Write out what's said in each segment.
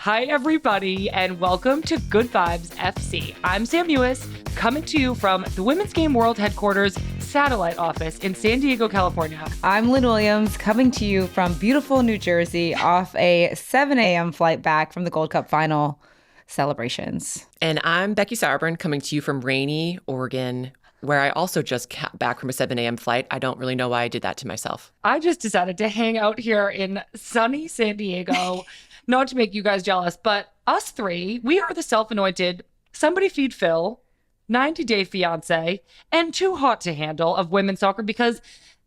Hi, everybody, and welcome to Good Vibes FC. I'm Sam Mewis, coming to you from the Women's Game World Headquarters satellite office in San Diego, California. I'm Lynn Williams, coming to you from beautiful New Jersey off a 7 a.m. flight back from the Gold Cup final celebrations. And I'm Becky Sauerbrunn, coming to you from rainy Oregon, where I also just got back from a 7 a.m. flight. I don't really know why I did that to myself. I just decided to hang out here in sunny San Diego. Not to make you guys jealous, but us three, we are the self-anointed Somebody Feed Phil, 90-Day Fiancé, and Too Hot to Handle of women's soccer, because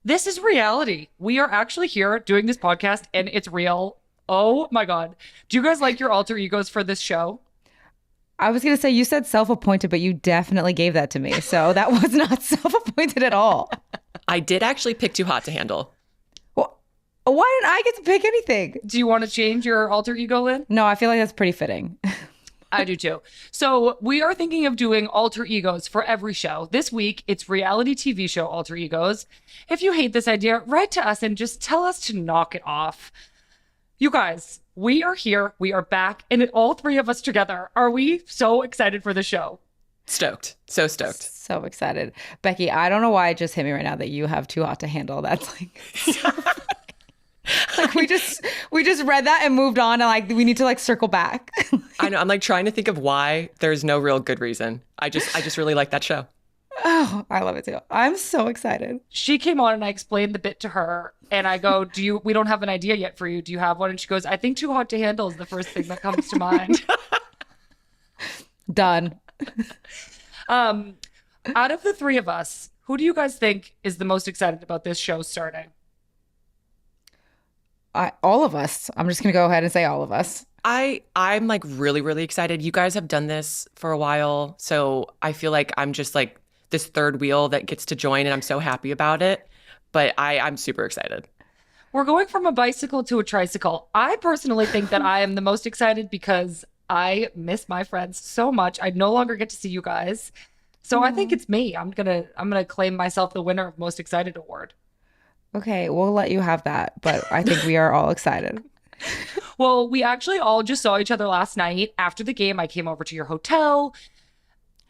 this is reality. We are actually here doing this podcast, and it's real. Oh my God. Do you guys like your alter egos for this show? I was going to say, you said self-appointed, but you definitely gave that to me. So that was not self-appointed at all. I did actually pick Too Hot to Handle. Why didn't I get to pick anything? Do you want to change your alter ego, Lynn? No, I feel like that's pretty fitting. I do too. So we are thinking of doing alter egos for every show. This week, it's reality TV show alter egos. If you hate this idea, write to us and just tell us to knock it off. You guys, we are here. We are back. And all three of us together. Are we so excited for the show? Stoked. So stoked. So excited. Becky, I don't know why it just hit me right now that you have Too Hot to Handle. That's like... Like we just read that and moved on, and like we need to like circle back. I know. I'm like trying to think of why there's no real good reason. I just really like that show. Oh, I love it too. I'm so excited. She came on and I explained the bit to her, and I go, we don't have an idea yet for you. Do you have one? And she goes, I think Too Hot to Handle is the first thing that comes to mind. Done. Out of the three of us, who do you guys think is the most excited about this show starting? All of us. I'm just going to go ahead and say all of us. I'm like really, really excited. You guys have done this for a while. So I feel like I'm just like this third wheel that gets to join, and I'm so happy about it. But I'm super excited. We're going from a bicycle to a tricycle. I personally think that I am the most excited because I miss my friends so much. I no longer get to see you guys. So I think it's me. I'm gonna claim myself the winner of Most Excited Award. Okay, we'll let you have that, but I think we are all excited. Well, we actually all just saw each other last night. After the game, I came over to your hotel.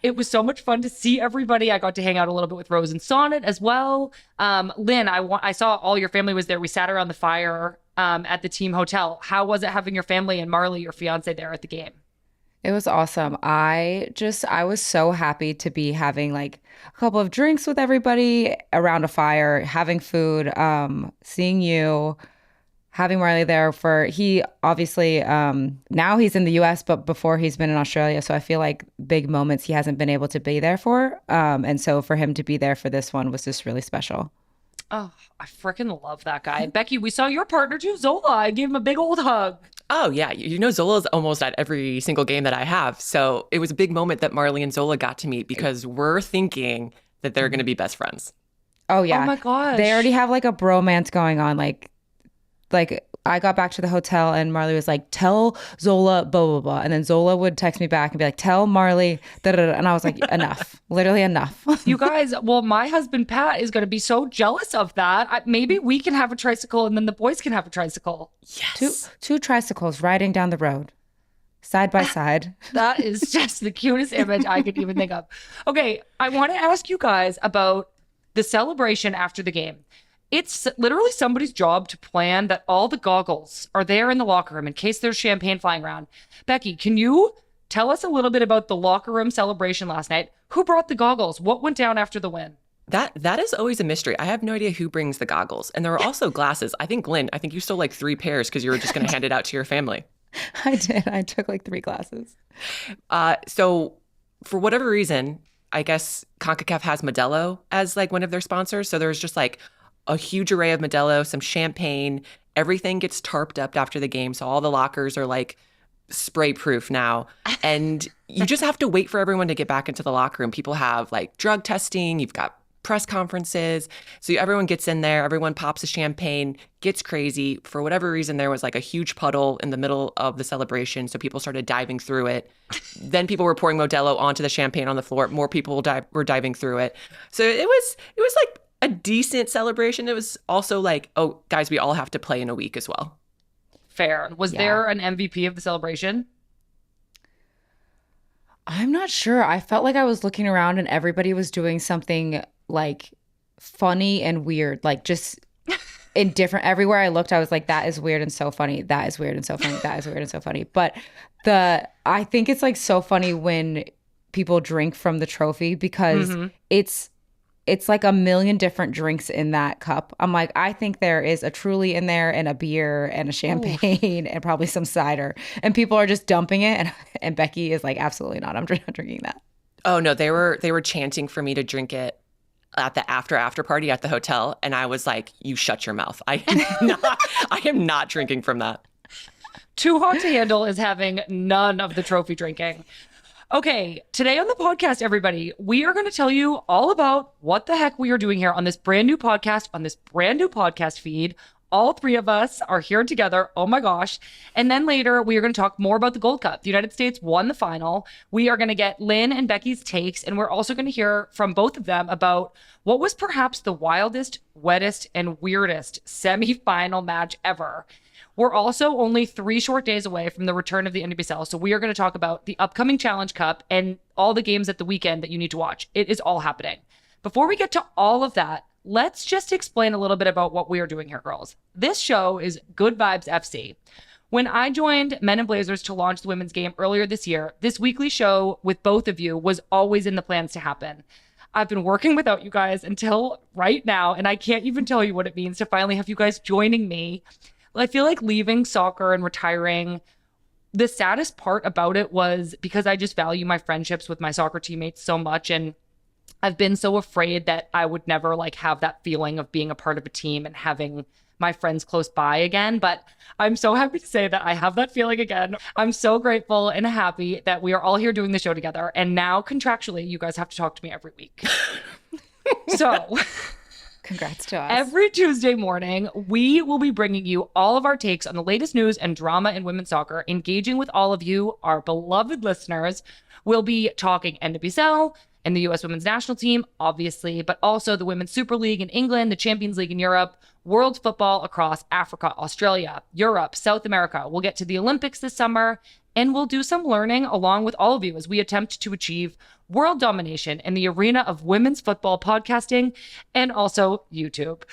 It was so much fun to see everybody. I got to hang out a little bit with Rose and Sonnet as well. Lynn, I saw all your family was there. We sat around the fire at the team hotel. How was it having your family and Marley, your fiance, there at the game? It was awesome. I was so happy to be having like a couple of drinks with everybody around a fire, having food, seeing you, having Marley there he obviously, now he's in the US, but before he's been in Australia. So I feel like big moments he hasn't been able to be there for. And so for him to be there for this one was just really special. Oh, I freaking love that guy. Becky, we saw your partner too, Zola. I gave him a big old hug. Oh, yeah. You know, Zola's almost at every single game that I have. So it was a big moment that Marley and Zola got to meet because we're thinking that they're going to be best friends. Oh, yeah. Oh, my gosh. They already have like a bromance going on. Like I got back to the hotel and Marley was like, tell Zola, blah, blah, blah. And then Zola would text me back and be like, tell Marley, da, da, da. And I was like, enough, literally enough. You guys, well, my husband, Pat, is going to be so jealous of that. Maybe we can have a tricycle and then the boys can have a tricycle. Yes. Two tricycles riding down the road, side by side. That is just the cutest image I could even think of. Okay, I want to ask you guys about the celebration after the game. It's literally somebody's job to plan that all the goggles are there in the locker room in case there's champagne flying around. Becky, can you tell us a little bit about the locker room celebration last night? Who brought the goggles? What went down after the win? That is always a mystery. I have no idea who brings the goggles. And there are also glasses. I think, Lynn, you stole like 3 pairs because you were just going to hand it out to your family. I did. I took like 3 glasses. So for whatever reason, I guess CONCACAF has Modelo as like one of their sponsors. So there's just like a huge array of Modelo, some champagne. Everything gets tarped up after the game. So all the lockers are like spray proof now. And you just have to wait for everyone to get back into the locker room. People have like drug testing. You've got press conferences. So everyone gets in there. Everyone pops a champagne, gets crazy. For whatever reason, there was like a huge puddle in the middle of the celebration. So people started diving through it. Then people were pouring Modelo onto the champagne on the floor. More people were diving through it. So it was like a decent celebration. It was also like, oh, guys, we all have to play in a week as well. fair. Was there an MVP of the celebration? I'm not sure. I felt like I was looking around and everybody was doing something like funny and weird, like just in different, everywhere I looked, I was like, that is weird and so funny. That is weird and so funny. That is weird and so funny. But I think it's like so funny when people drink from the trophy because it's like a million different drinks in that cup. I'm like, I think there is a Truly in there and a beer and a champagne and probably some cider. And people are just dumping it. And Becky is like, absolutely not. I'm not drinking that. Oh no, they were chanting for me to drink it at the after party at the hotel. And I was like, you shut your mouth. I am not drinking from that. Too Hot to Handle is having none of the trophy drinking. Okay, today on the podcast, everybody, we are going to tell you all about what the heck we are doing here on this brand new podcast feed. All three of us are here together. Oh my gosh. And then later, we are going to talk more about the Gold Cup. The United States won the final. We are going to get Lynn and Becky's takes, and we're also going to hear from both of them about what was perhaps the wildest, wettest, and weirdest semifinal match ever. We're also only 3 short days away from the return of the NWSL, so we are going to talk about the upcoming Challenge Cup and all the games at the weekend that you need to watch. It is all happening. Before we get to all of that, let's just explain a little bit about what we are doing here, girls. This show is Good Vibes FC. When I joined Men in Blazers to launch the women's game earlier this year, this weekly show with both of you was always in the plans to happen. I've been working without you guys until right now, and I can't even tell you what it means to finally have you guys joining me. I feel like leaving soccer and retiring, the saddest part about it was because I just value my friendships with my soccer teammates so much. And I've been so afraid that I would never like have that feeling of being a part of a team and having my friends close by again. But I'm so happy to say that I have that feeling again. I'm so grateful and happy that we are all here doing the show together. And now contractually, you guys have to talk to me every week. So... Congrats to us. Every Tuesday morning, we will be bringing you all of our takes on the latest news and drama in women's soccer, engaging with all of you, our beloved listeners. We'll be talking NWSL and the U.S. women's national team, obviously, but also the Women's Super League in England, the Champions League in Europe, world football across Africa, Australia, Europe, South America. We'll get to the Olympics this summer, and we'll do some learning along with all of you as we attempt to achieve world domination in the arena of women's football podcasting and also YouTube.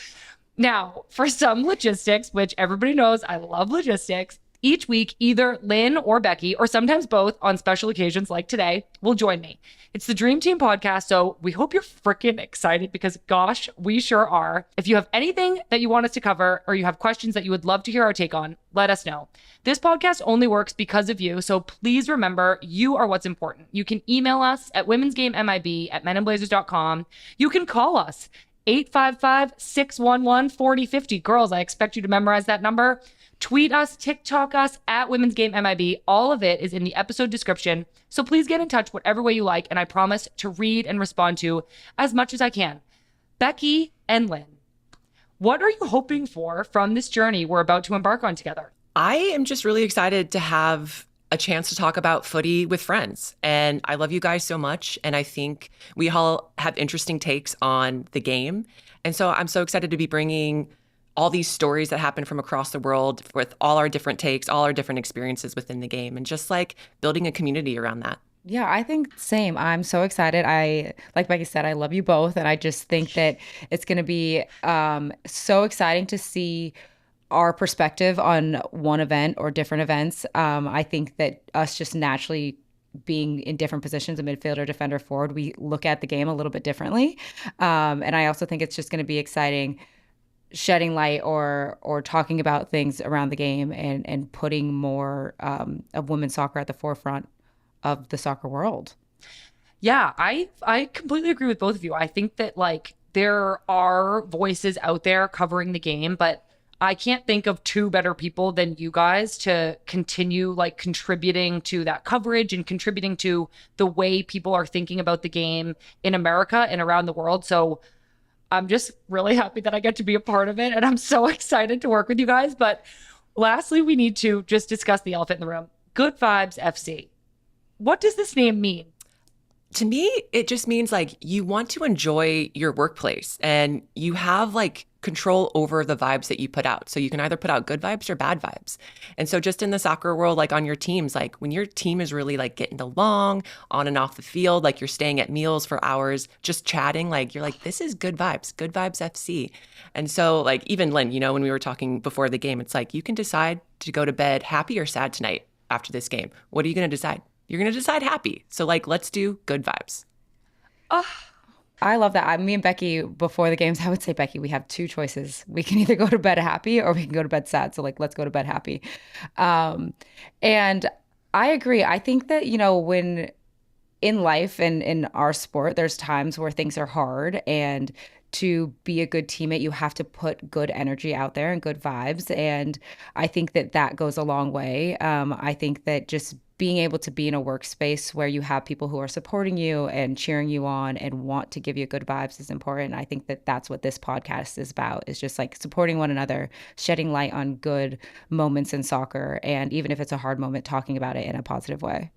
Now, for some logistics, which everybody knows I love logistics, each week, either Lynn or Becky, or sometimes both on special occasions like today, will join me. It's the Dream Team podcast, so we hope you're freaking excited because, gosh, we sure are. If you have anything that you want us to cover or you have questions that you would love to hear our take on, let us know. This podcast only works because of you, so please remember, you are what's important. You can email us at womensgamemib@meninblazers.com. You can call us 855-611-4050. Girls, I expect you to memorize that number. Tweet us, TikTok us at Women's Game MIB. All of it is in the episode description. So please get in touch whatever way you like, and I promise to read and respond to as much as I can. Becky and Lynn, what are you hoping for from this journey we're about to embark on together? I am just really excited to have a chance to talk about footy with friends. And I love you guys so much. And I think we all have interesting takes on the game. And so I'm so excited to be bringing all these stories that happen from across the world with all our different takes, all our different experiences within the game, and just like building a community around that. Yeah, I think same. I'm so excited. Like Becky said, I love you both. And I just think that it's going to be so exciting to see our perspective on one event or different events. I think that us just naturally being in different positions, a midfielder, defender, forward, we look at the game a little bit differently. And I also think it's just going to be exciting shedding light or talking about things around the game and putting more of women's soccer at the forefront of the soccer world. Yeah, I completely agree with both of you. I think that like there are voices out there covering the game, but I can't think of 2 better people than you guys to continue like contributing to that coverage and contributing to the way people are thinking about the game in America and around the world. So I'm just really happy that I get to be a part of it, and I'm so excited to work with you guys. But lastly, we need to just discuss the elephant in the room. Good Vibes FC. What does this name mean? To me, it just means like you want to enjoy your workplace and you have like control over the vibes that you put out. So you can either put out good vibes or bad vibes. And so just in the soccer world, like on your teams, like when your team is really like getting along on and off the field, like you're staying at meals for hours, just chatting, like you're like, this is good vibes FC. And so like even Lynn, you know, when we were talking before the game, it's like you can decide to go to bed happy or sad tonight after this game. What are you going to decide? You're going to decide happy. So like, let's do good vibes. Oh, I love that. Me and Becky, before the games, I would say, Becky, we have two choices. We can either go to bed happy or we can go to bed sad. So like, let's go to bed happy. And I agree. I think that, you know, when in life and in our sport, there's times where things are hard, and to be a good teammate, you have to put good energy out there and good vibes. And I think that that goes a long way. I think that just being able to be in a workspace where you have people who are supporting you and cheering you on and want to give you good vibes is important. I think that that's what this podcast is about, is just like supporting one another, shedding light on good moments in soccer. And even if it's a hard moment, talking about it in a positive way.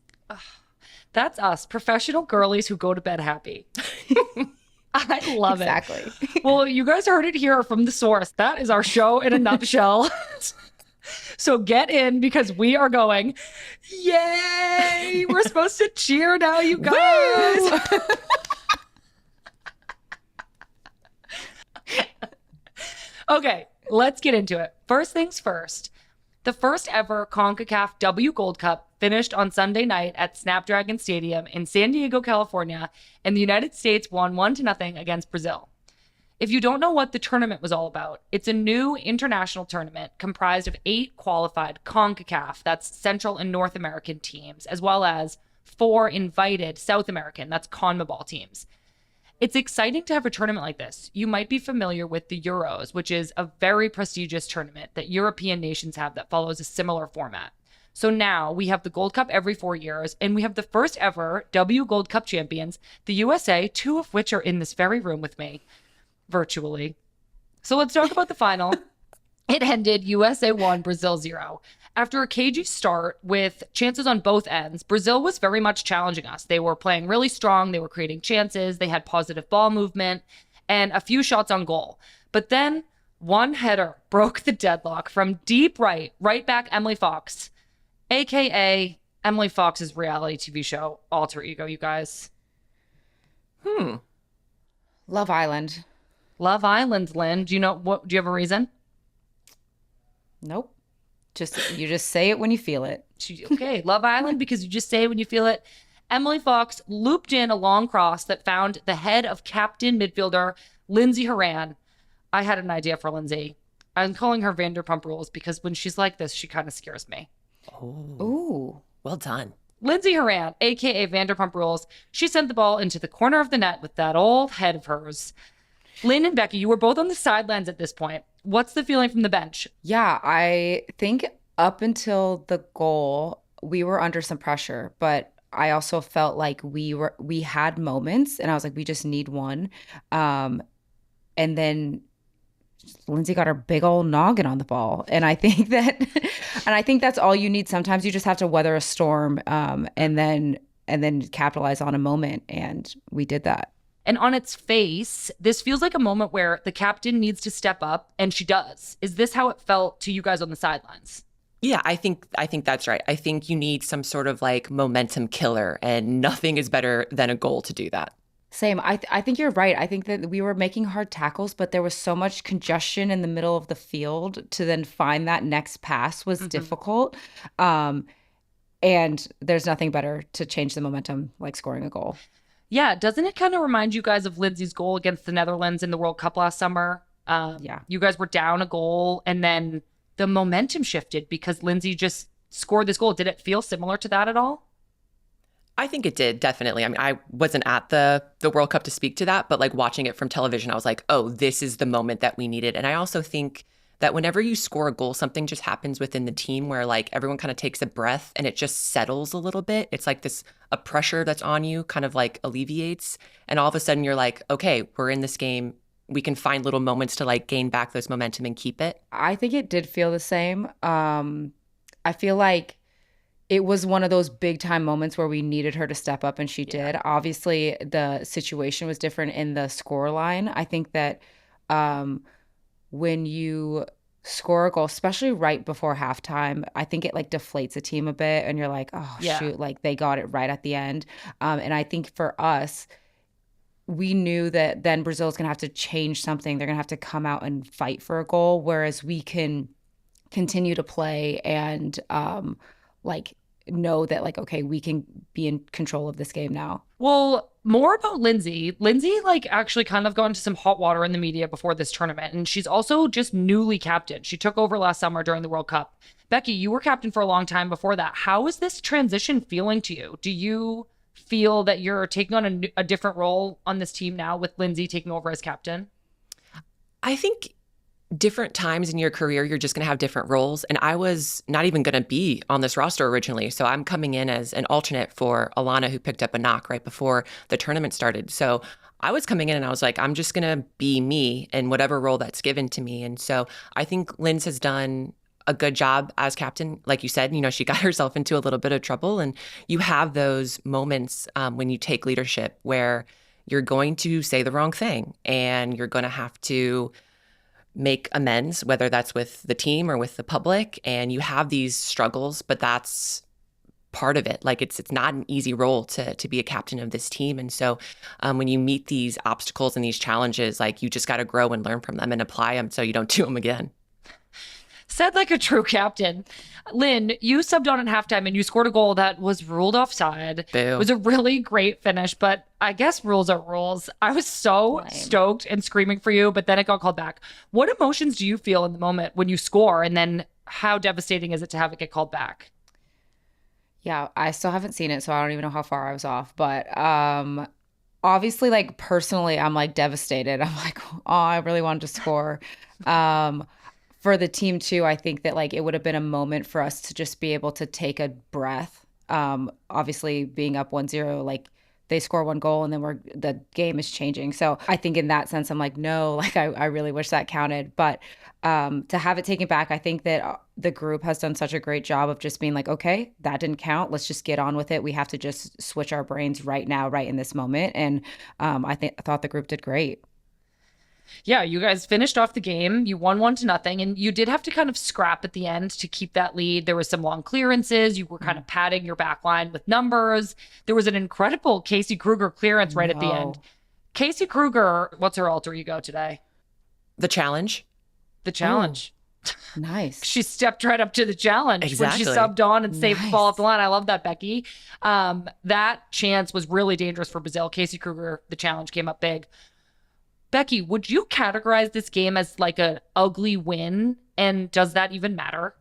that's us, professional girlies who go to bed happy. I love it. Exactly. Well, you guys heard it here from the source. That is our show in a nutshell. So get in, because we are going, yay! We're supposed to cheer now, you guys. Okay, let's get into it. First things first. The first ever CONCACAF W Gold Cup finished on Sunday night at Snapdragon Stadium in San Diego, California, and the United States won 1-0 against Brazil. If you don't know what the tournament was all about, it's a new international tournament comprised of 8 qualified CONCACAF, that's Central and North American teams, as well as 4 invited South American, that's CONMEBOL teams. It's exciting to have a tournament like this. You might be familiar with the Euros, which is a very prestigious tournament that European nations have that follows a similar format. So now we have the Gold Cup every 4 years, and we have the first ever W Gold Cup champions, the USA, 2 of which are in this very room with me, virtually. So let's talk about the final. It ended USA 1, Brazil 0. After a cagey start with chances on both ends, Brazil was very much challenging us. They were playing really strong. They were creating chances. They had positive ball movement and a few shots on goal. But then one header broke the deadlock from deep right back Emily Fox, aka Emily Fox's reality TV show alter ego, you guys. Love Island. Love Island, Lynn. Do you have a reason? Nope. You just say it when you feel it. Okay, Love Island, because you just say it when you feel it. Emily Fox looped in a long cross that found the head of captain midfielder Lindsay Horan. I had an idea for Lindsay. I'm calling her Vanderpump Rules because when she's like this, she kind of scares me. Ooh. Well done. Lindsay Horan, aka Vanderpump Rules, she sent the ball into the corner of the net with that old head of hers. Lynn and Becky, you were both on the sidelines at this point. What's the feeling from the bench? Yeah, I think up until the goal, we were under some pressure, but I also felt like we had moments, and I was like, we just need one. And then Lindsay got her big old noggin on the ball, and I think that's all you need. Sometimes you just have to weather a storm, and then capitalize on a moment, and we did that. And on its face, this feels like a moment where the captain needs to step up, and she does. Is this how it felt to you guys on the sidelines? Yeah, I think that's right. I think you need some sort of like momentum killer, and nothing is better than a goal to do that. Same. I think you're right. I think that we were making hard tackles, but there was so much congestion in the middle of the field to then find that next pass was difficult. And there's nothing better to change the momentum like scoring a goal. Yeah, doesn't it kind of remind you guys of Lindsay's goal against the Netherlands in the World Cup last summer? Yeah. You guys were down a goal, and then the momentum shifted because Lindsay just scored this goal. Did it feel similar to that at all? I think it did, definitely. I mean, I wasn't at the World Cup to speak to that, but like watching it from television, I was like, oh, this is the moment that we needed. And I also think that whenever you score a goal, something just happens within the team where like everyone kind of takes a breath and it just settles a little bit. It's like a pressure that's on you kind of like alleviates. And all of a sudden you're like, okay, we're in this game. We can find little moments to like gain back those momentum and keep it. I think it did feel the same. I feel like it was one of those big time moments where we needed her to step up, and she did. Obviously, the situation was different in the score line. I think that when you score a goal, especially right before halftime, I think it like deflates a team a bit and you're like, oh Yeah. shoot, like they got it right at the end. And I think for us, we knew that then Brazil's going to have to change something. They're going to have to come out and fight for a goal, whereas we can continue to play and like know that like, okay, we can be in control of this game now. Well, more about Lindsay. Lindsay, like, actually kind of got into some hot water in the media before this tournament, and she's also just newly captain. She took over last summer during the World Cup. Becky, you were captain for a long time before that. How is this transition feeling to you? Do you feel that you're taking on a different role on this team now with Lindsay taking over as captain? I think different times in your career, you're just going to have different roles. And I was not even going to be on this roster originally. So I'm coming in as an alternate for Alana, who picked up a knock right before the tournament started. So I was coming in and I was like, I'm just going to be me in whatever role that's given to me. And so I think Linz has done a good job as captain. Like you said, she got herself into a little bit of trouble. And you have those moments when you take leadership where you're going to say the wrong thing and you're going to have to make amends, whether that's with the team or with the public. And you have these struggles, but that's part of it. Like it's not an easy role to be a captain of this team. And so when you meet these obstacles and these challenges, like you just got to grow and learn from them and apply them so you don't do them again. Said like a true captain. Lynn, you subbed on at halftime and you scored a goal that was ruled offside. Boo. It was a really great finish, but I guess rules are rules. I was so stoked and screaming for you, but then it got called back. What emotions do you feel in the moment when you score, and then how devastating is it to have it get called back? Yeah, I still haven't seen it, so I don't even know how far I was off. But obviously, like personally, I'm like devastated. I'm like, oh, I really wanted to score. For the team too, I think that like it would have been a moment for us to just be able to take a breath. Obviously being up 1-0, like they score one goal and then the game is changing. So I think in that sense, I'm like, no, like I really wish that counted. But to have it taken back, I think that the group has done such a great job of just being like, okay, that didn't count. Let's just get on with it. We have to just switch our brains right now, right in this moment. And I thought the group did great. Yeah, you guys finished off the game. You won 1-0, and you did have to kind of scrap at the end to keep that lead. There was some long clearances. You were kind of padding your back line with numbers. There was an incredible Casey Kruger clearance right at the end. Casey Kruger, what's her alter ego today? The challenge. The challenge. Oh, nice. She stepped right up to the challenge exactly. when she subbed on and saved the ball off the line. I love that, Becky. That chance was really dangerous for Brazil. Casey Kruger, the challenge came up big. Becky, would you categorize this game as like an ugly win? And does that even matter?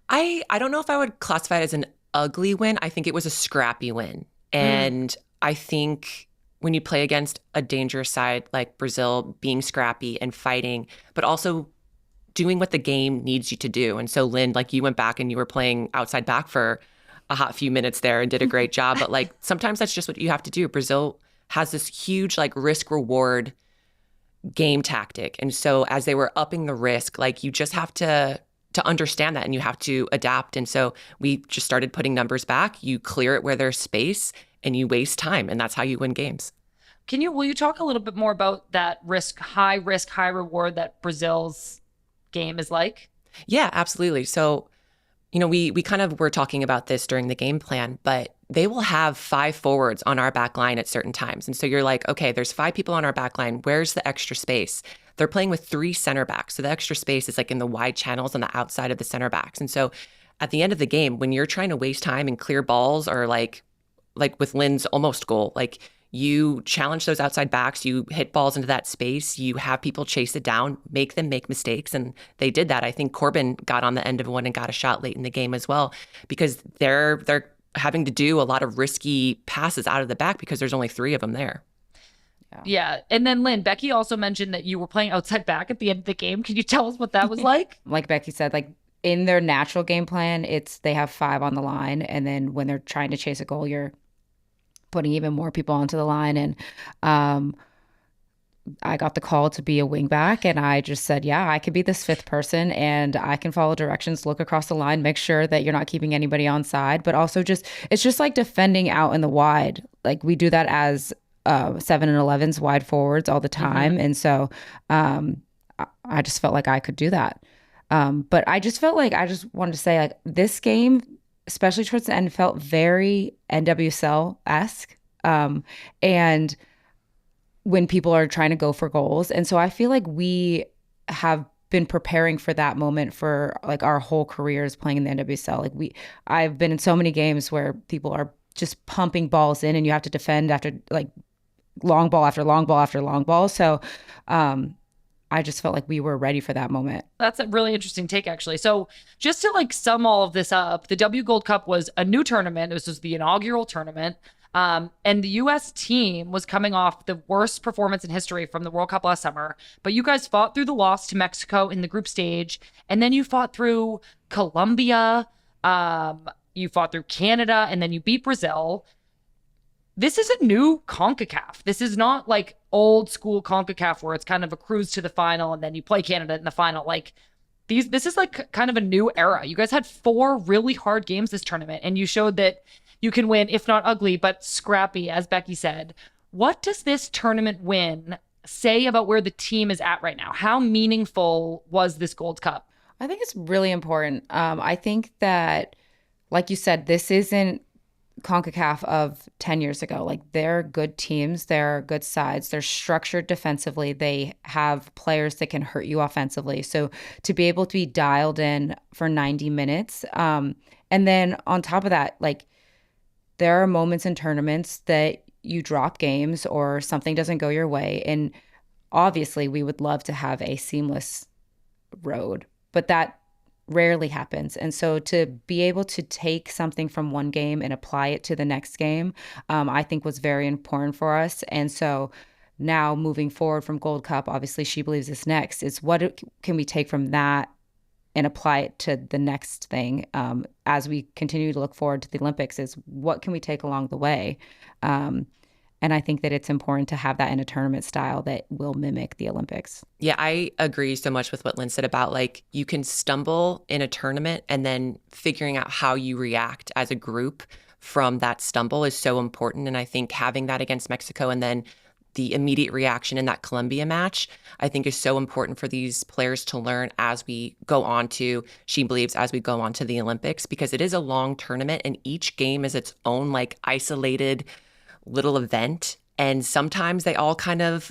I don't know if I would classify it as an ugly win. I think it was a scrappy win. And I think when you play against a dangerous side like Brazil, being scrappy and fighting, but also doing what the game needs you to do. And so, Lynn, like you went back and you were playing outside back for a hot few minutes there and did a great job. But like sometimes that's just what you have to do. Brazil has this huge like risk reward game tactic. And so as they were upping the risk, like you just have to understand that and you have to adapt. And so we just started putting numbers back. You clear it where there's space and you waste time. And that's how you win games. Will you talk a little bit more about that risk, high reward that Brazil's game is like? Yeah, absolutely. So, we kind of were talking about this during the game plan, but they will have 5 forwards on our back line at certain times. And so you're like, okay, there's 5 people on our back line. Where's the extra space? They're playing with 3 center backs. So the extra space is like in the wide channels on the outside of the center backs. And so at the end of the game, when you're trying to waste time and clear balls, or like with Lynn's almost goal, like you challenge those outside backs, you hit balls into that space, you have people chase it down, make them make mistakes. And they did that. I think Corbin got on the end of one and got a shot late in the game as well, because they're having to do a lot of risky passes out of the back because there's only 3 of them there. Yeah. And then Lynn, Becky also mentioned that you were playing outside back at the end of the game. Can you tell us what that was like? Like Becky said, like in their natural game plan, they have 5 on the line. And then when they're trying to chase a goal, you're putting even more people onto the line. And I got the call to be a wing back, and I just said, yeah, I could be this 5th person and I can follow directions, look across the line, make sure that you're not keeping anybody on side, but also it's just like defending out in the wide. Like we do that as 7 and 11s wide forwards all the time. And so I just felt like I could do that. But I just felt like I just wanted to say, like, this game, especially towards the end, felt very NWSL-esque. And when people are trying to go for goals. And so I feel like we have been preparing for that moment for like our whole careers playing in the NWSL. I've been in so many games where people are just pumping balls in and you have to defend after like long ball after long ball after long ball. So I just felt like we were ready for that moment. That's a really interesting take, actually. So just to like sum all of this up, the W Gold Cup was a new tournament. This was the inaugural tournament. And the U.S. team was coming off the worst performance in history from the World Cup last summer. But you guys fought through the loss to Mexico in the group stage. And then you fought through Colombia. You fought through Canada. And then you beat Brazil. This is a new CONCACAF. This is not like old school CONCACAF where it's kind of a cruise to the final and then you play Canada in the final. Like this is like kind of a new era. You guys had 4 really hard games this tournament and you showed that you can win, if not ugly, but scrappy, as Becky said. What does this tournament win say about where the team is at right now? How meaningful was this Gold Cup? I think it's really important. I think that, like you said, this isn't CONCACAF of 10 years ago. Like, they're good teams, they're good sides, they're structured defensively, they have players that can hurt you offensively. So to be able to be dialed in for 90 minutes, and then on top of that, like, there are moments in tournaments that you drop games or something doesn't go your way. And obviously we would love to have a seamless road, but that rarely happens. And so to be able to take something from one game and apply it to the next game, I think was very important for us. And so now moving forward from Gold Cup, obviously She Believes is next. It's what can we take from that and apply it to the next thing as we continue to look forward to the Olympics, is what can we take along the way? And I think that it's important to have that in a tournament style that will mimic the Olympics. Yeah, I agree so much with what Lynn said about, like, you can stumble in a tournament and then figuring out how you react as a group from that stumble is so important. And I think having that against Mexico and then the immediate reaction in that Colombia match, I think is so important for these players to learn as we go on to She Believes, as we go on to the Olympics, because it is a long tournament and each game is its own like isolated little event. And sometimes they all kind of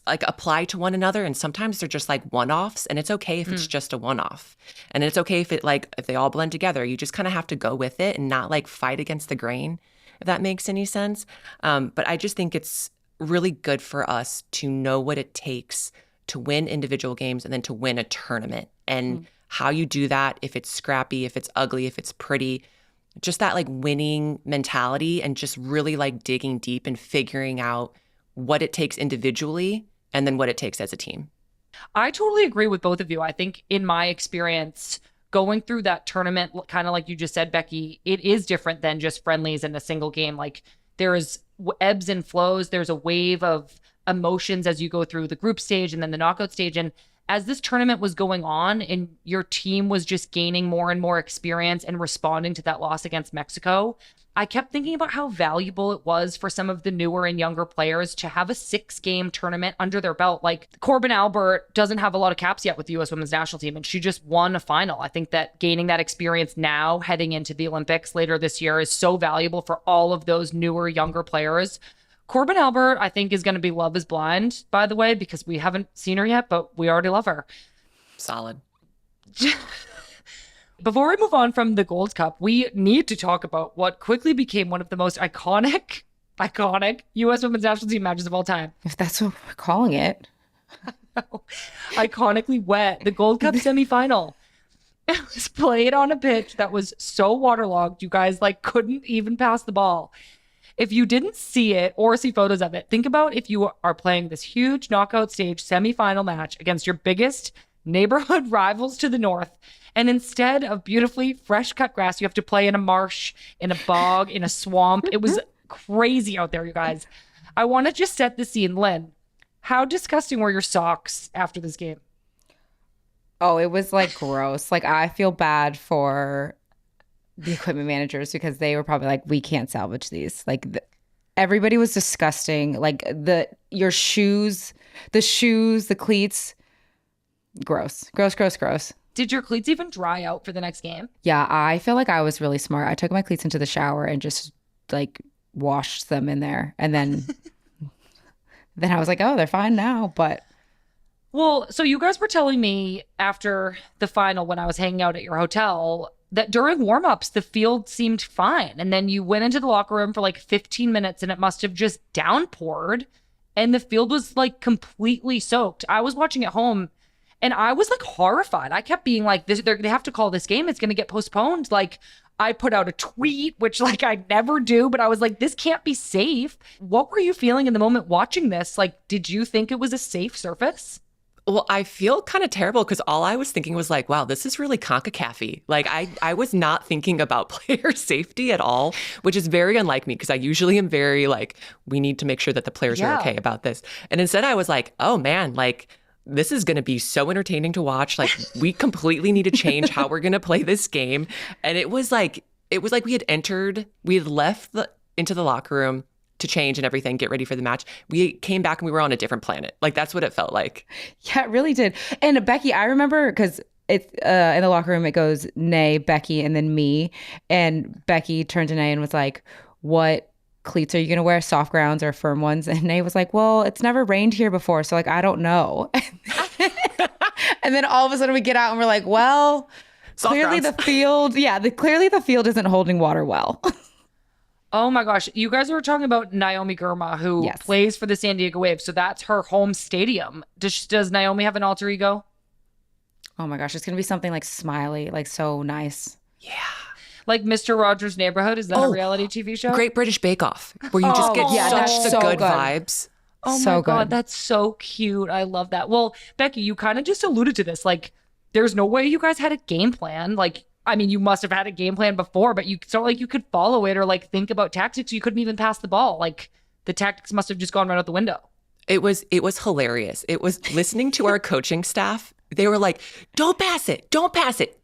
like apply to one another and sometimes they're just like one-offs, and it's okay if it's just a one-off. And it's okay if if they all blend together. You just kind of have to go with it and not like fight against the grain, if that makes any sense. But I just think it's really good for us to know what it takes to win individual games and then to win a tournament, and how you do that, if it's scrappy, if it's ugly, if it's pretty, just that like winning mentality and just really like digging deep and figuring out what it takes individually and then what it takes as a team. I totally agree with both of you. I think in my experience, going through that tournament, kind of like you just said, Becky, it is different than just friendlies in a single game. Like, there is ebbs and flows. There's a wave of emotions as you go through the group stage and then the knockout stage. And as this tournament was going on and your team was just gaining more and more experience and responding to that loss against Mexico, I kept thinking about how valuable it was for some of the newer and younger players to have a 6-game tournament under their belt. Like, Corbin Albert doesn't have a lot of caps yet with the U.S. women's national team, and she just won a final. I think that gaining that experience now heading into the Olympics later this year is so valuable for all of those newer, younger players. Corbin Albert, I think, is going to be Love is Blind, by the way, because we haven't seen her yet, but we already love her. Solid. Before we move on from the Gold Cup, we need to talk about what quickly became one of the most iconic U.S. women's national team matches of all time. If that's what we're calling it. Iconically wet, the Gold Cup semifinal. It was played on a pitch that was so waterlogged, you guys like couldn't even pass the ball. If you didn't see it or see photos of it, think about if you are playing this huge knockout stage semifinal match against your biggest neighborhood rivals to the north. And instead of beautifully fresh cut grass, you have to play in a marsh, in a bog, in a swamp. It was crazy out there, you guys. I want to just set the scene. Lynn, how disgusting were your socks after this game? Oh, it was like gross. Like, I feel bad for the equipment managers because they were probably like, we can't salvage these. Like, everybody was disgusting. Like, your shoes, the cleats, Gross. Gross, gross, gross. Did your cleats even dry out for the next game? Yeah, I feel like I was really smart. I took my cleats into the shower and just like washed them in there. And then I was like, oh, they're fine now. But Well, so you guys were telling me after the final when I was hanging out at your hotel that during warmups, the field seemed fine. And then you went into the locker room for like 15 minutes and it must have just downpoured and the field was like completely soaked. I was watching at home and I was like horrified. I kept being like, they have to call this game. It's going to get postponed. Like, I put out a tweet, which like I never do, but I was like, this can't be safe. What were you feeling in the moment watching this? Like, did you think it was a safe surface? Well, I feel kind of terrible because all I was thinking was like, wow, this is really CONCACAF-y. Like I was not thinking about player safety at all, which is very unlike me because I usually am very like, we need to make sure that the players are okay about this. And instead I was like, oh man, like this is going to be so entertaining to watch. Like we completely need to change how we're going to play this game. And it was like we had left into the locker room to change and everything, get ready for the match. We came back and we were on a different planet. Like that's what it felt like. yeah, it really did. And Becky, I remember because it's in the locker room, it goes Naeher, Becky, and then me. And Becky turned to Naeher and was like, what cleats are you going to wear? Soft grounds or firm ones? And Naeher was like, well, it's never rained here before. So like, I don't know. And then all of a sudden we get out and we're like, well, Soft clearly grounds. the field, clearly the field isn't holding water well. Oh my gosh. You guys were talking about Naomi Girma, who Yes. plays for the San Diego Wave. So that's her home stadium. Does Naomi have an alter ego? Oh my gosh, it's going to be something like Smiley, like so nice. Yeah. Like Mr. Rogers' Neighborhood? Is that a Oh, reality TV show? Great British Bake Off, where you just get Oh, yeah, such that's the so good good. vibes. Oh So my God, good. that's so cute. I love that. Well, Becky, you kind of just alluded to this. Like, there's no way you guys had a game plan. Like, I mean, you must have had a game plan before, but it's not like you could follow it or like think about tactics. You couldn't even pass the ball. Like, the tactics must have just gone right out the window. It was hilarious. It was listening to our coaching staff. They were like, don't pass it,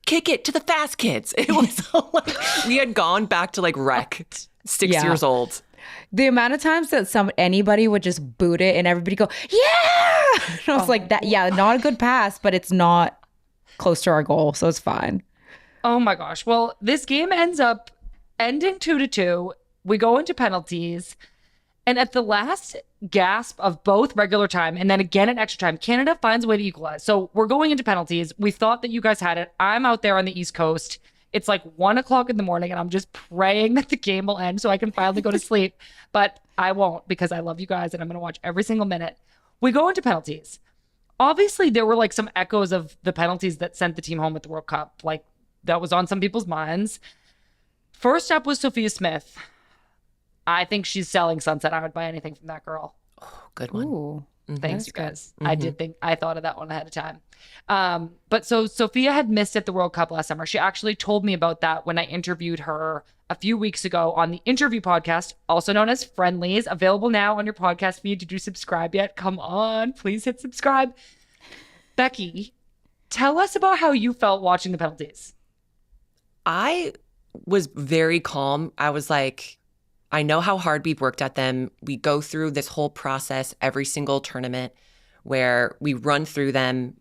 kick it to the fast kids. It was like we had gone back to like rec, 6 Yeah. years old. The amount of times that anybody would just boot it and everybody go, yeah. And I was like, that, yeah, not a good pass, but it's not close to our goal, so it's fine. Oh my gosh. Well, this game ends up ending 2-2. We go into penalties. And at the last gasp of both regular time and then again at extra time, Canada finds a way to equalize. So we're going into penalties. We thought that you guys had it. I'm out there on the East Coast. It's like 1:00 in the morning and I'm just praying that the game will end so I can finally go to sleep. But I won't because I love you guys and I'm going to watch every single minute. We go into penalties. Obviously, there were like some echoes of the penalties that sent the team home at the World Cup. Like that was on some people's minds. First up was Sophia Smith. I think she's selling Sunset. I would buy anything from that girl. Good one. Ooh. Thanks, That's you guys. I thought of that one ahead of time. But so Sophia had missed at the World Cup last summer. She actually told me about that when I interviewed her a few weeks ago on the Interview podcast, also known as Friendlies, available now on your podcast feed. Did you subscribe yet? Come on, please hit subscribe. Becky, tell us about how you felt watching the penalties. I was very calm. I was like, I know how hard we've worked at them. We go through this whole process every single tournament where we run through them,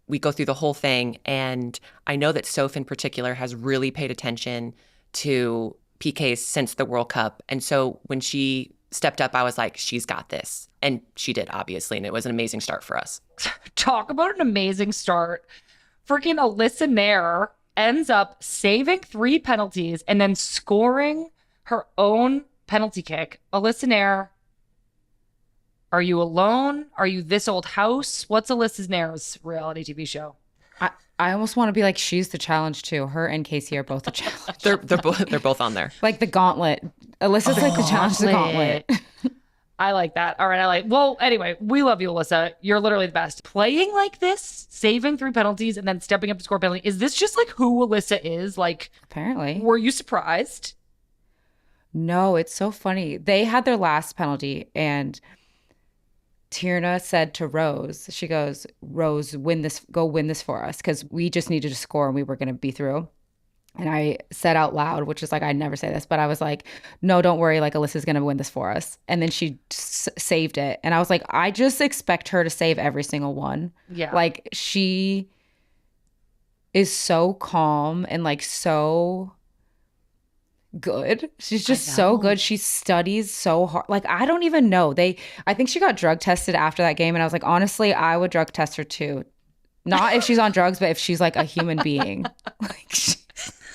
we go through the whole thing. And I know that Soph in particular has really paid attention to PKs since the World Cup. And so when she stepped up, I was like, she's got this. And she did, obviously. And it was an amazing start for us. Talk about an amazing start. Freaking Alyssa Naeher ends up saving 3 penalties and then scoring her own penalty kick. Alyssa Naeher, are you alone? Are you this old house? What's Alyssa Naeher's reality TV show? I almost want to be like, she's the challenge too. Her and Casey are both the challenge. They're both on there. Like the gauntlet. Alyssa's like the challenge to the gauntlet. I like that. All right, well, anyway, we love you, Alyssa. You're literally the best. Playing like this, saving 3 penalties, and then stepping up to score a penalty. Is this just like who Alyssa is? Like, Apparently. were you surprised? No, it's so funny. They had their last penalty and Tierna said to Rose, she goes, Rose, go win this for us because we just needed to score and we were going to be through. And I said out loud, which is like, I never say this, but I was like, no, don't worry. Like, Alyssa's going to win this for us. And then she saved it. And I was like, I just expect her to save every single one. Yeah. Like, she is so calm and like so good. She's just so good. She studies so hard. Like, I don't even know. I think she got drug tested after that game. And I was like, honestly, I would drug test her too. Not if she's on drugs, but if she's like a human being. Like,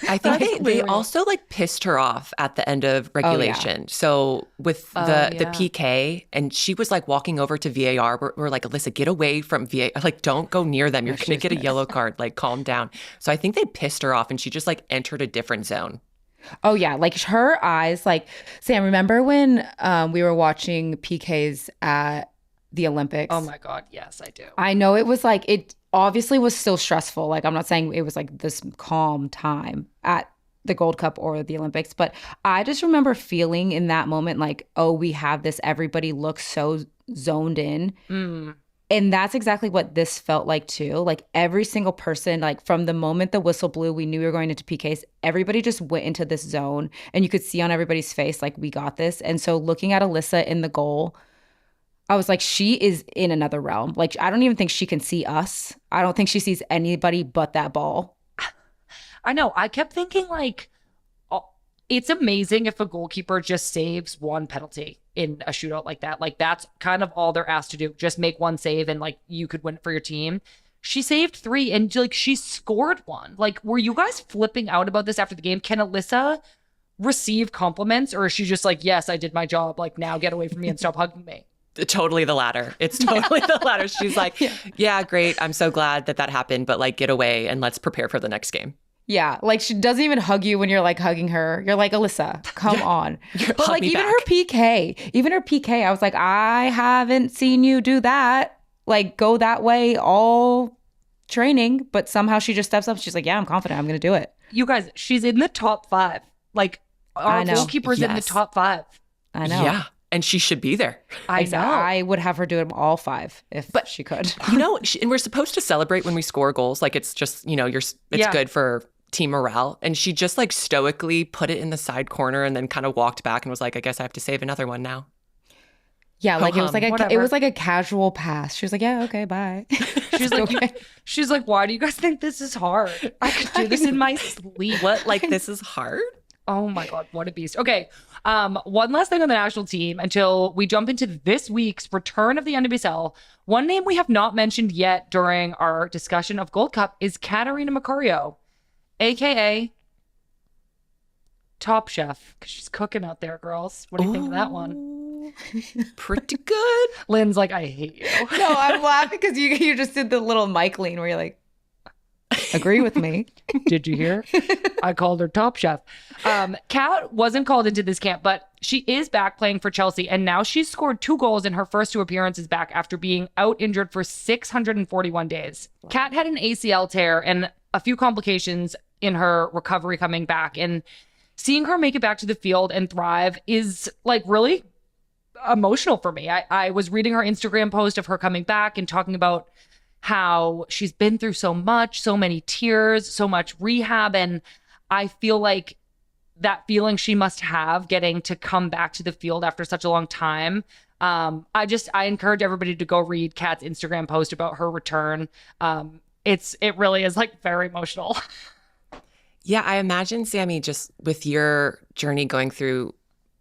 I think they also like pissed her off at the end of regulation. Oh, yeah. So with the PK, and she was like walking over to VAR. We're like, Alyssa, get away from VAR. Like, don't go near them. You're going to get a yellow card. Like, calm down. So I think they pissed her off and she just like entered a different zone. Oh, yeah. Like her eyes, like, Sam, remember when we were watching PKs at the Olympics? Oh my God. Yes, I do. I know it was like, it obviously was still stressful. Like, I'm not saying it was like this calm time at the Gold Cup or the Olympics, but I just remember feeling in that moment like, oh, we have this. Everybody looks so zoned in. And that's exactly what this felt like too. Like every single person, like from the moment the whistle blew, we knew we were going into PKs. Everybody just went into this zone and you could see on everybody's face, like, we got this. And so looking at Alyssa in the goal, I was like, she is in another realm. Like, I don't even think she can see us. I don't think she sees anybody but that ball. I know. I kept thinking, like, it's amazing if a goalkeeper just saves one penalty in a shootout like that. Like, that's kind of all they're asked to do. Just make one save and, like, you could win it for your team. She saved 3 and, like, she scored 1. Like, were you guys flipping out about this after the game? Can Alyssa receive compliments, or is she just like, yes, I did my job. Like, now get away from me and stop hugging me? Totally the latter. It's totally the latter. She's like, yeah, great. I'm so glad that happened, but like, get away and let's prepare for the next game. Yeah. Like, she doesn't even hug you when you're like hugging her. You're like, Alyssa, come on. But like, even her PK, I was like, I haven't seen you do that. Like, go that way all training. But somehow she just steps up. She's like, yeah, I'm confident. I'm going to do it. You guys, she's in the top 5. Like, our goalkeeper's in the top 5. I know. Yeah. And she should be there. I know. I would have her do them all 5 if she could. You know, and we're supposed to celebrate when we score goals. Like, it's just, you know, it's good for team morale. And she just like stoically put it in the side corner and then kind of walked back and was like, I guess I have to save another one now. Yeah, like it was like a casual pass. She was like, yeah, okay, bye. She's like, okay. She's like, why do you guys think this is hard? I could do this in my sleep. What? Like, this is hard? Oh my God, what a beast. Okay, one last thing on the national team until we jump into this week's return of the NWSL. One name we have not mentioned yet during our discussion of Gold Cup is Katarina Macario, a.k.a. Top Chef, because she's cooking out there, girls. What do you think of that one? Pretty good. Lynn's like, I hate you. No, I'm laughing because you just did the little mic lean where you're like, agree with me. Did you hear? I called her Top Chef. Kat wasn't called into this camp, but she is back playing for Chelsea, and now she's scored 2 goals in her first 2 appearances back after being out injured for 641 days. Wow. Kat had an ACL tear and a few complications in her recovery coming back, and seeing her make it back to the field and thrive is like really emotional for me. I was reading her Instagram post of her coming back and talking about how she's been through so much, so many tears, so much rehab. And I feel like that feeling she must have getting to come back to the field after such a long time. I encourage everybody to go read Kat's Instagram post about her return. It really is like very emotional. Yeah, I imagine, Sammy, just with your journey going through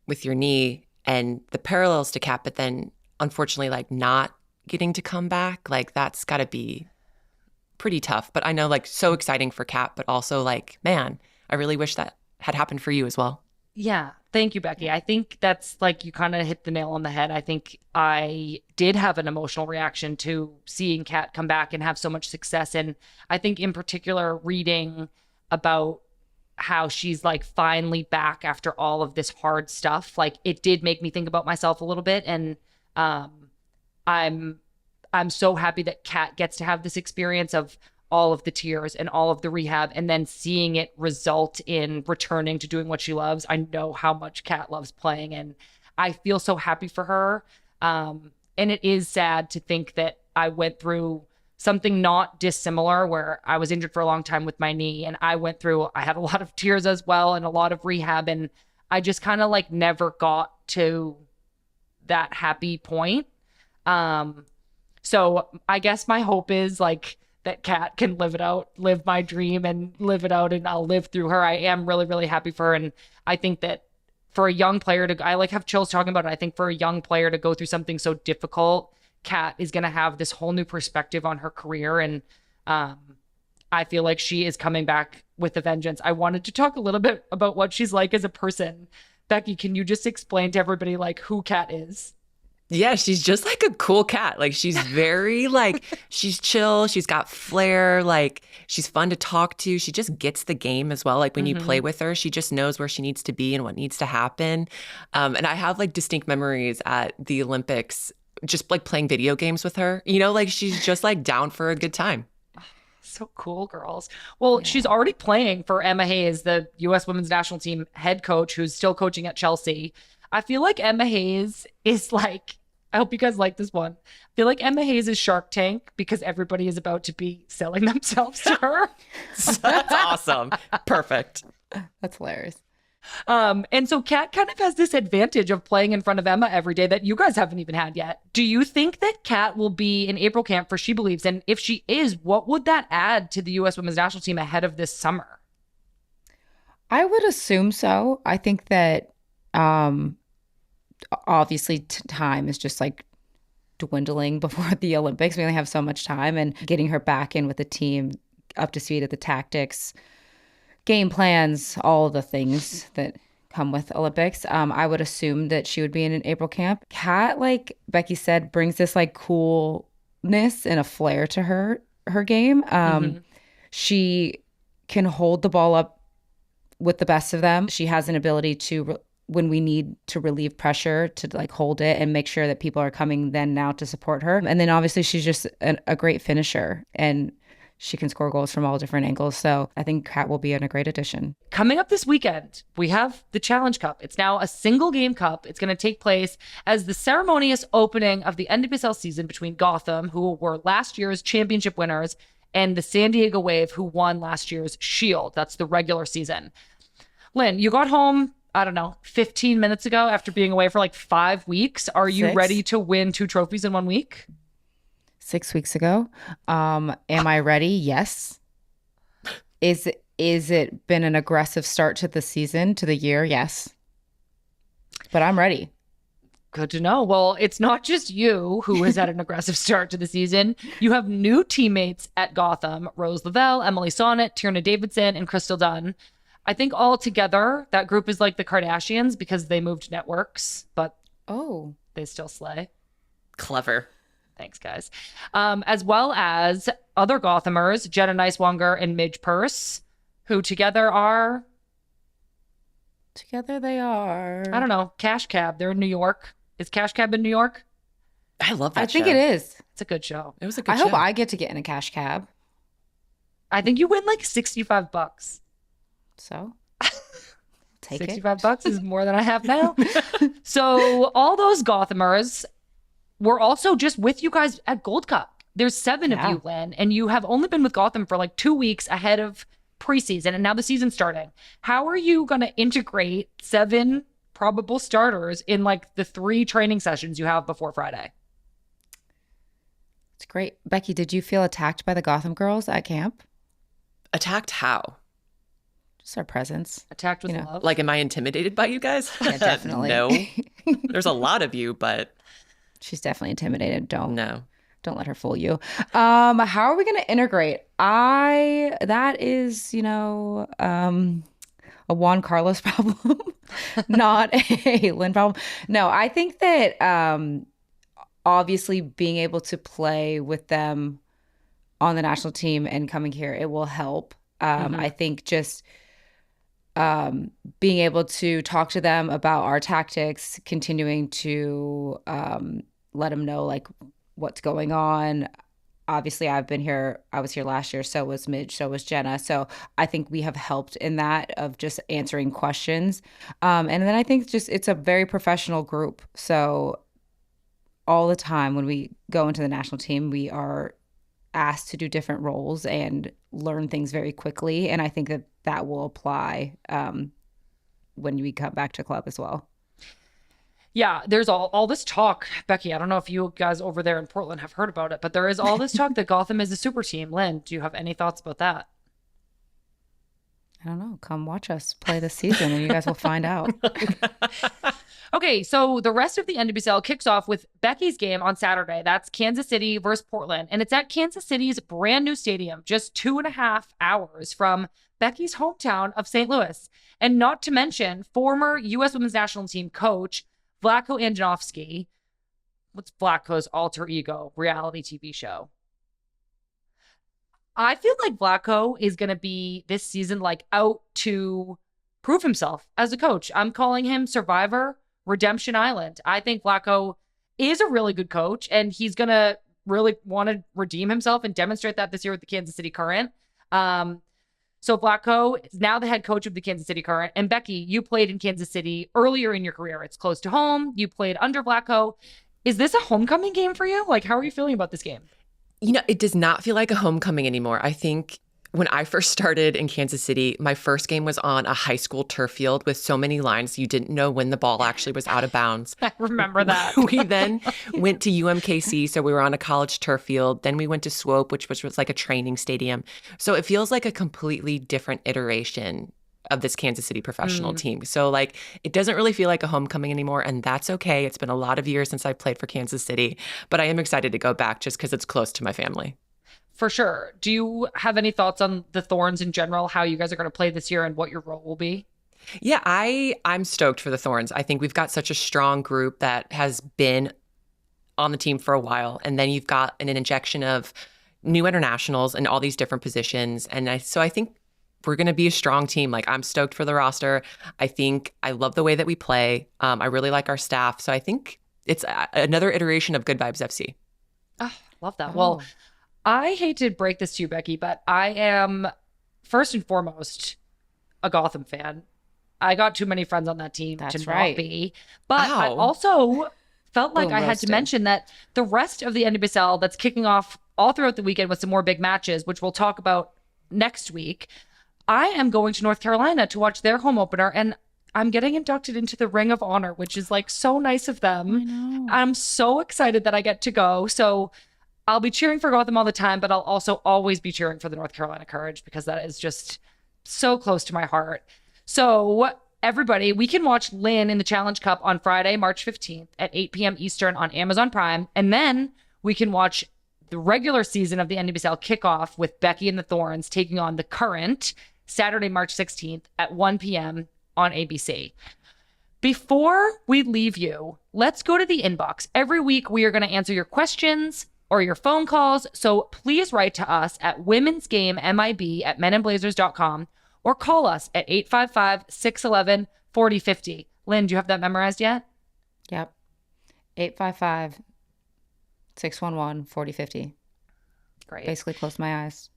with your knee and the parallels to Kat, but then unfortunately like not getting to come back, like that's got to be pretty tough. But I know like so exciting for Kat, but also like, man, I really wish that had happened for you as well. Yeah. Thank you, Becky. I think that's like, you kind of hit the nail on the head. I think I did have an emotional reaction to seeing Kat come back and have so much success. And I think in particular, reading about how she's like finally back after all of this hard stuff, like it did make me think about myself a little bit. And I'm so happy that Kat gets to have this experience of all of the tears and all of the rehab, and then seeing it result in returning to doing what she loves. I know how much Kat loves playing, and I feel so happy for her. And it is sad to think that I went through something not dissimilar where I was injured for a long time with my knee, and I had a lot of tears as well and a lot of rehab, and I just kind of like never got to that happy point. So I guess my hope is like that Kat can live my dream and live it out, and I'll live through her. I am really, really happy for her. And I think that for a young player I like have chills talking about it. I think for a young player to go through something so difficult, Kat is going to have this whole new perspective on her career. And I feel like she is coming back with a vengeance. I wanted to talk a little bit about what she's like as a person. Becky, can you just explain to everybody like who Kat is? Yeah, she's just like a cool cat. Like she's very like, she's chill. She's got flair. Like she's fun to talk to. She just gets the game as well. Like when you play with her, she just knows where she needs to be and what needs to happen. And I have like distinct memories at the Olympics, just like playing video games with her. You know, like she's just like down for a good time. So cool, girls. Well, she's already playing for Emma Hayes, the U.S. women's national team head coach, who's still coaching at Chelsea. I feel like Emma Hayes is like, I hope you guys like this one. I feel like Emma Hayes is Shark Tank because everybody is about to be selling themselves to her. That's awesome. Perfect. That's hilarious. And so Kat kind of has this advantage of playing in front of Emma every day that you guys haven't even had yet. Do you think that Kat will be in April camp for She Believes? And if she is, what would that add to the U.S. women's national team ahead of this summer? I would assume so. I think that obviously time is just like dwindling before the Olympics. We only have so much time, and getting her back in with the team, up to speed at the tactics, game plans, all the things that come with Olympics. I would assume that she would be in an April camp. Kat, like Becky said, brings this like coolness and a flair to her game. She can hold the ball up with the best of them. She has an ability to, when we need to relieve pressure, to like hold it and make sure that people are coming then now to support her. And then obviously she's just a great finisher, and she can score goals from all different angles. So I think Kat will be a great addition. Coming up this weekend, we have the Challenge Cup. It's now a single game cup. It's going to take place as the ceremonious opening of the NWSL season between Gotham, who were last year's championship winners, and the San Diego Wave, who won last year's Shield. That's the regular season. Lynn, you got home, I don't know, 15 minutes ago after being away for like 5 weeks. Are you ready to win 2 trophies in 1 week? 6 weeks ago. Am I ready? Yes. Is it been an aggressive start to the season, to the year? Yes. But I'm ready. Good to know. Well, it's not just you who has had an aggressive start to the season. You have new teammates at Gotham: Rose Lavelle, Emily Sonnet, Tierna Davidson, and Crystal Dunn. I think all together, that group is like the Kardashians because they moved networks, but they still slay. Clever. Thanks, guys. As well as other Gothamers, Jenna Nicewanger and Midge Purse, who together are... Together they are... I don't know, Cash Cab. They're in New York. Is Cash Cab in New York? I love that I think it is. It's a good show. It was a good I show. hope I get to get in a cash cab. I think you win like $65. So take $65 is more than I have now. So all those Gothamers were also just with you guys at Gold Cup. There's 7 of you, Lynn, and you have only been with Gotham for like 2 weeks ahead of preseason, and now the season's starting. How are you going to integrate 7 probable starters in like the 3 training sessions you have before Friday? It's great. Becky, did you feel attacked by the Gotham girls at camp? Attacked how? Just our presence. Attacked with love? Like, am I intimidated by you guys? Yeah, definitely. No. There's a lot of you, but... She's definitely intimidated. Don't let her fool you. How are we going to integrate? That is, a Juan Carlos problem, not a Lynn problem. No, I think that obviously being able to play with them on the national team and coming here, it will help. I think just being able to talk to them about our tactics, continuing to let them know like what's going on. Obviously, I was here last year, so was Midge, so was Jenna. So I think we have helped in that of just answering questions. And then I think just it's a very professional group. So all the time when we go into the national team, we are asked to do different roles and learn things very quickly. And I think that will apply when we come back to club as well. Yeah, there's all this talk, Becky. I don't know if you guys over there in Portland have heard about it, but there is all this talk that Gotham is a super team. Lynn, do you have any thoughts about that? I don't know. Come watch us play this season and you guys will find out. Okay, so the rest of the NWSL kicks off with Becky's game on Saturday. That's Kansas City versus Portland. And it's at Kansas City's brand new stadium, just 2.5 hours from Becky's hometown of St. Louis. And not to mention former U.S. Women's National Team coach Vlatko Andonovski. What's Vlatko's alter ego reality TV show? I feel like Vlatko is going to be this season like out to prove himself as a coach. I'm calling him Survivor Redemption Island. I think Vlatko is a really good coach, and he's going to really want to redeem himself and demonstrate that this year with the Kansas City Current. So Vlatko is now the head coach of the Kansas City Current. And Becky, you played in Kansas City earlier in your career. It's close to home. You played under Vlatko. Is this a homecoming game for you? Like, how are you feeling about this game? It does not feel like a homecoming anymore. I think when I first started in Kansas City, my first game was on a high school turf field with so many lines you didn't know when the ball actually was out of bounds. I remember that. We then went to UMKC, so we were on a college turf field. Then we went to Swope, which was like a training stadium. So it feels like a completely different iteration of this Kansas City professional team. So like, it doesn't really feel like a homecoming anymore, and that's okay. It's been a lot of years since I played for Kansas City, but I am excited to go back just because it's close to my family. For sure. Do you have any thoughts on the Thorns in general, how you guys are going to play this year and what your role will be? Yeah, I'm stoked for the Thorns. I think we've got such a strong group that has been on the team for a while. And then you've got an injection of new internationals in all these different positions. And so I think we're going to be a strong team. Like, I'm stoked for the roster. I love the way that we play. I really like our staff. So I think it's another iteration of Good Vibes FC. Oh, love that. Well, I hate to break this to you, Becky, but I am first and foremost a Gotham fan. I got too many friends on that team to not be. But I also felt like I had to mention that the rest of the NWSL that's kicking off all throughout the weekend with some more big matches, which we'll talk about next week. I am going to North Carolina to watch their home opener, and I'm getting inducted into the Ring of Honor, which is like so nice of them. I know. I'm so excited that I get to go. So I'll be cheering for Gotham all the time, but I'll also always be cheering for the North Carolina Courage because that is just so close to my heart. So everybody, we can watch Lynn in the Challenge Cup on Friday, March 15th at 8 p.m. Eastern on Amazon Prime. And then we can watch the regular season of the NWSL Kickoff with Becky and the Thorns taking on the Current Saturday, March 16th at 1 p.m. on ABC. Before we leave you, let's go to the inbox. Every week, we are going to answer your questions or your phone calls. So please write to us at womensgamemib@menandblazers.com or call us at 855-611-4050. Lynn, do you have that memorized yet? Yep. 855-611-4050. Great. Basically close my eyes.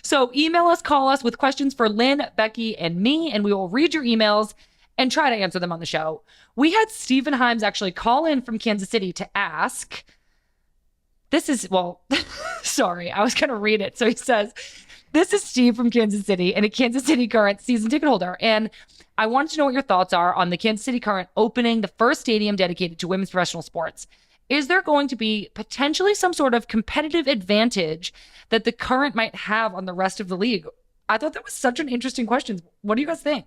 So email us, call us with questions for Lynn, Becky, and me, and we will read your emails and try to answer them on the show. We had Stephen Himes actually call in from Kansas City to ask. Sorry, I was going to read it. So he says, this is Steve from Kansas City and a Kansas City Current season ticket holder. And I wanted to know what your thoughts are on the Kansas City Current opening the first stadium dedicated to women's professional sports. Is there going to be potentially some sort of competitive advantage that the Current might have on the rest of the league? I thought that was such an interesting question. What do you guys think?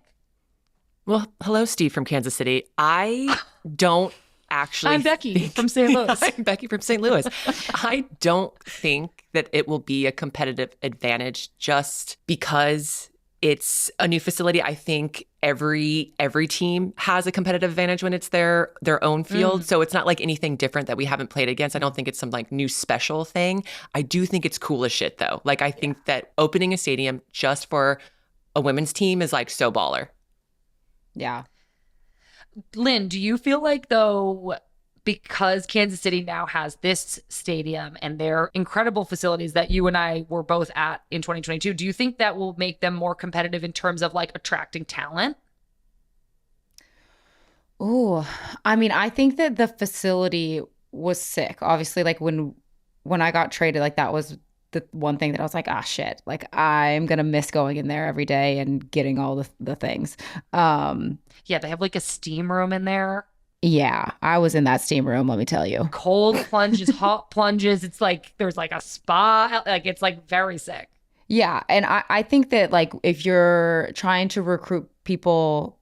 Well, hello, Steve from Kansas City. I don't actually I'm Becky from St. Louis. I'm Becky from St. Louis. I don't think that it will be a competitive advantage just because it's a new facility. I think every team has a competitive advantage when it's their own field. So it's not like anything different that we haven't played against. I don't think it's some like new special thing. I do think it's cool as shit though. Like I think that opening a stadium just for a women's team is like so baller. Yeah. Lynn, do you feel like though, because Kansas City now has this stadium and their incredible facilities that you and I were both at in 2022, do you think that will make them more competitive in terms of like attracting talent? Oh, I mean, I think that the facility was sick. Obviously, like when I got traded, like that was the one thing that I was like, ah, shit. Like I'm gonna miss going in there every day and getting all the things. Yeah, they have like a steam room in there. Yeah, I was in that steam room, let me tell you. Cold plunges, hot plunges. It's like there's like a spa. Like it's like very sick. Yeah, and I think that like if you're trying to recruit people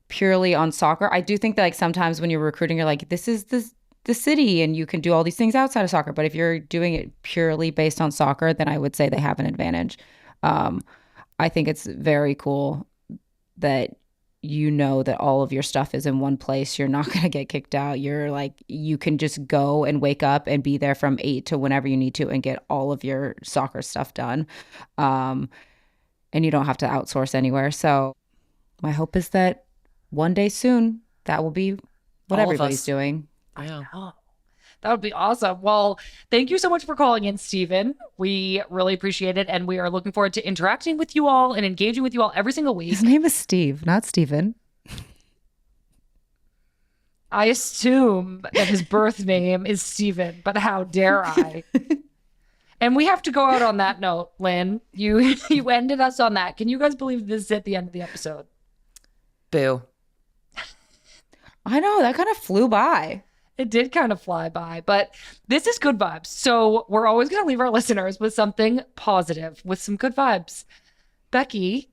purely on soccer, I do think that like sometimes when you're recruiting, you're like, this is the city and you can do all these things outside of soccer. But if you're doing it purely based on soccer, then I would say they have an advantage. I think it's very cool that you know that all of your stuff is in one place. You're not going to get kicked out. You're like, you can just go and wake up and be there from 8 to whenever you need to and get all of your soccer stuff done. And you don't have to outsource anywhere. So my hope is that one day soon, that will be what All of everybody's us. doing. Yeah. Oh, that would be awesome. Well, thank you so much for calling in, Stephen. We really appreciate it. And we are looking forward to interacting with you all and engaging with you all every single week. His name is Steve, not Steven. I assume that his birth name is Stephen, but how dare I? And we have to go out on that note, Lynn. You ended us on that. Can you guys believe this is at the end of the episode? Boo. I know, that kind of flew by. It did kind of fly by, but this is good vibes. So we're always going to leave our listeners with something positive, with some good vibes. Becky,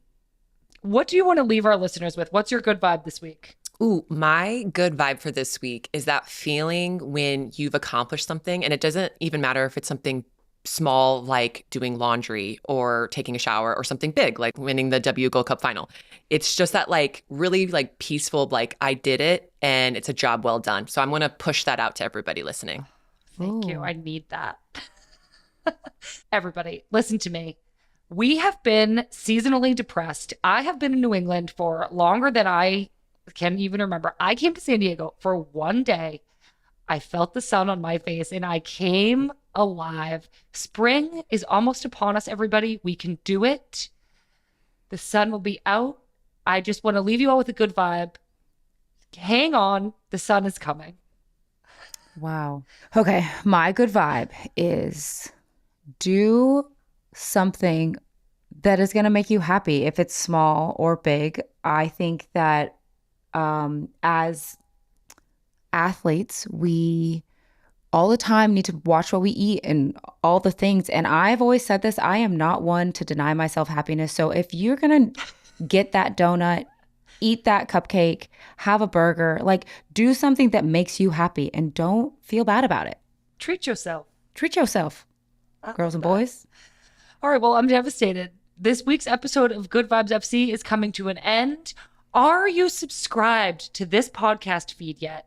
what do you want to leave our listeners with? What's your good vibe this week? Ooh, my good vibe for this week is that feeling when you've accomplished something, and it doesn't even matter if it's something small like doing laundry or taking a shower, or something big like winning the W Gold Cup final. It's just that like really like peaceful, like I did it and it's a job well done. So I'm going to push that out to everybody listening. Thank you. I need that. Everybody, listen to me. We have been seasonally depressed. I have been in New England for longer than I can even remember. I came to San Diego for one day. I felt the sun on my face and I came alive. Spring is almost upon us, everybody. We can do it. The sun will be out. I just want to leave you all with a good vibe. Hang on. The sun is coming. Wow. Okay. My good vibe is do something that is going to make you happy. If it's small or big, I think that as athletes, we all the time need to watch what we eat and all the things. And I've always said this, I am not one to deny myself happiness. So if you're going to get that donut, eat that cupcake, have a burger, like do something that makes you happy and don't feel bad about it. Treat yourself. Treat yourself, girls and boys. All right, well, I'm devastated. This week's episode of Good Vibes FC is coming to an end. Are you subscribed to this podcast feed yet?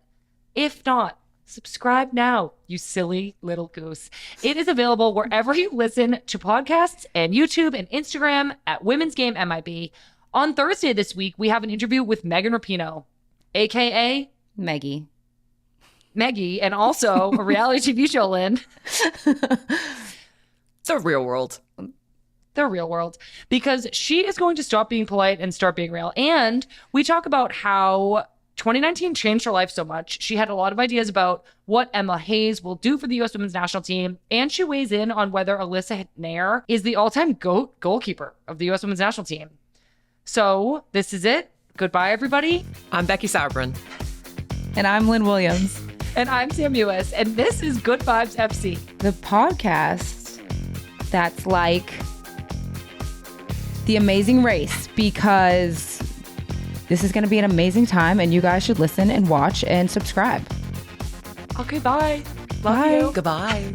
If not, subscribe now, you silly little goose. It is available wherever you listen to podcasts and YouTube and Instagram at Women's Game MIB. On Thursday this week, we have an interview with Megan Rapinoe, a.k.a. Maggie, and also a reality TV show, Lynn. It's a real world. The real world, because she is going to stop being polite and start being real. And we talk about how 2019 changed her life so much. She had a lot of ideas about what Emma Hayes will do for the U.S. women's national team. And she weighs in on whether Alyssa Naeher is the all-time GOAT goalkeeper of the U.S. women's national team. So this is it. Goodbye, everybody. I'm Becky Sauerbrunn. and I'm Lynn Williams. And I'm Sam Mewis. And this is Good Vibes FC. The podcast that's like The Amazing Race, because this is going to be an amazing time and you guys should listen and watch and subscribe. Okay, bye. Love Bye. you. Goodbye.